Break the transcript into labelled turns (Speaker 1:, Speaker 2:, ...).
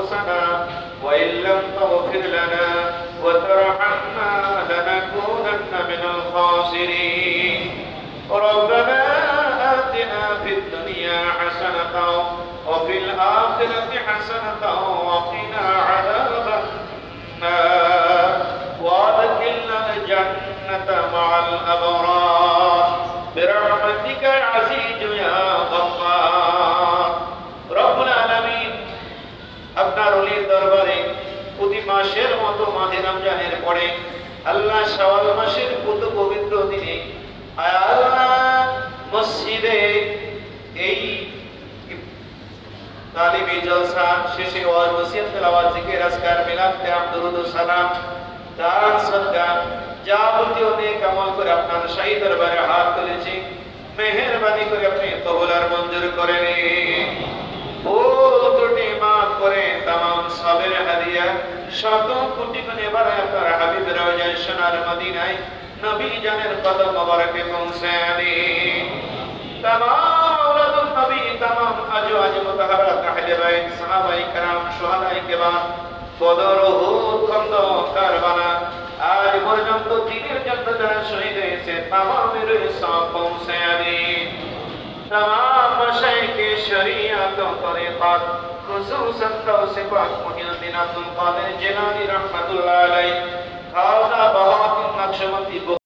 Speaker 1: أنفسنا وإن لم تغفر لنا وترحمنا لنكونن من الخاسرين ربنا آتنا في الدنيا حسنة وفي الآخرة حسنة وقنا عذاب النار وادخلنا الجنة مع الأبرار برحمتك يا عزيز يا غفار رب العالمين আপনার ওলির দরবারে প্রতি মাসের মতো মাহে রমজানের পরে আল্লাহ শাওয়াল মাসের কত পবিত্র দিনে আল্লাহ মসজিদে এই তালিবি জলসা শেষে ওয়াজ নসিহত তেলাওয়াত জিকির আজকার মিলাদ কিয়াম দুরুদ ও সালাম দান সদকা যাবতীয় নেক আমল করে আপনার শাহী দরবারে হাত তুলেছি মেহেরবানি করে আপনি কবুল আর মঞ্জুর করে নিন ভুল ত্রুটি মাফ করে तमाम সাবের হাদিয়া শত কোটি গুণে বাড়ায় আপনার হাবিব রওজা সোনার মদিনায় নবী জানের কদম মোবারকে পৌঁছায় দিন तमाम औलाদুন নবী तमाम আজওয়াজ মুতাহহারাত আহলে বাইত সাহাবায়ে কেরাম শুহাদায়ে কেরাম বদর উহুদ খন্দক কারবালা আজ পর্যন্ত দ্বীনের জন্য যারা শহীদ হয়েছে तमाমের সওয়াব পৌঁছায় দিন तमाम मशाइखे शरीयत और तरीक़त खुसूसन गौसे पाक मुहिउद्दीन अब्दुल कादिर जिलानी रहमतुल्लाह अलैह खाजा बहाउद्दीन नक्शबंदी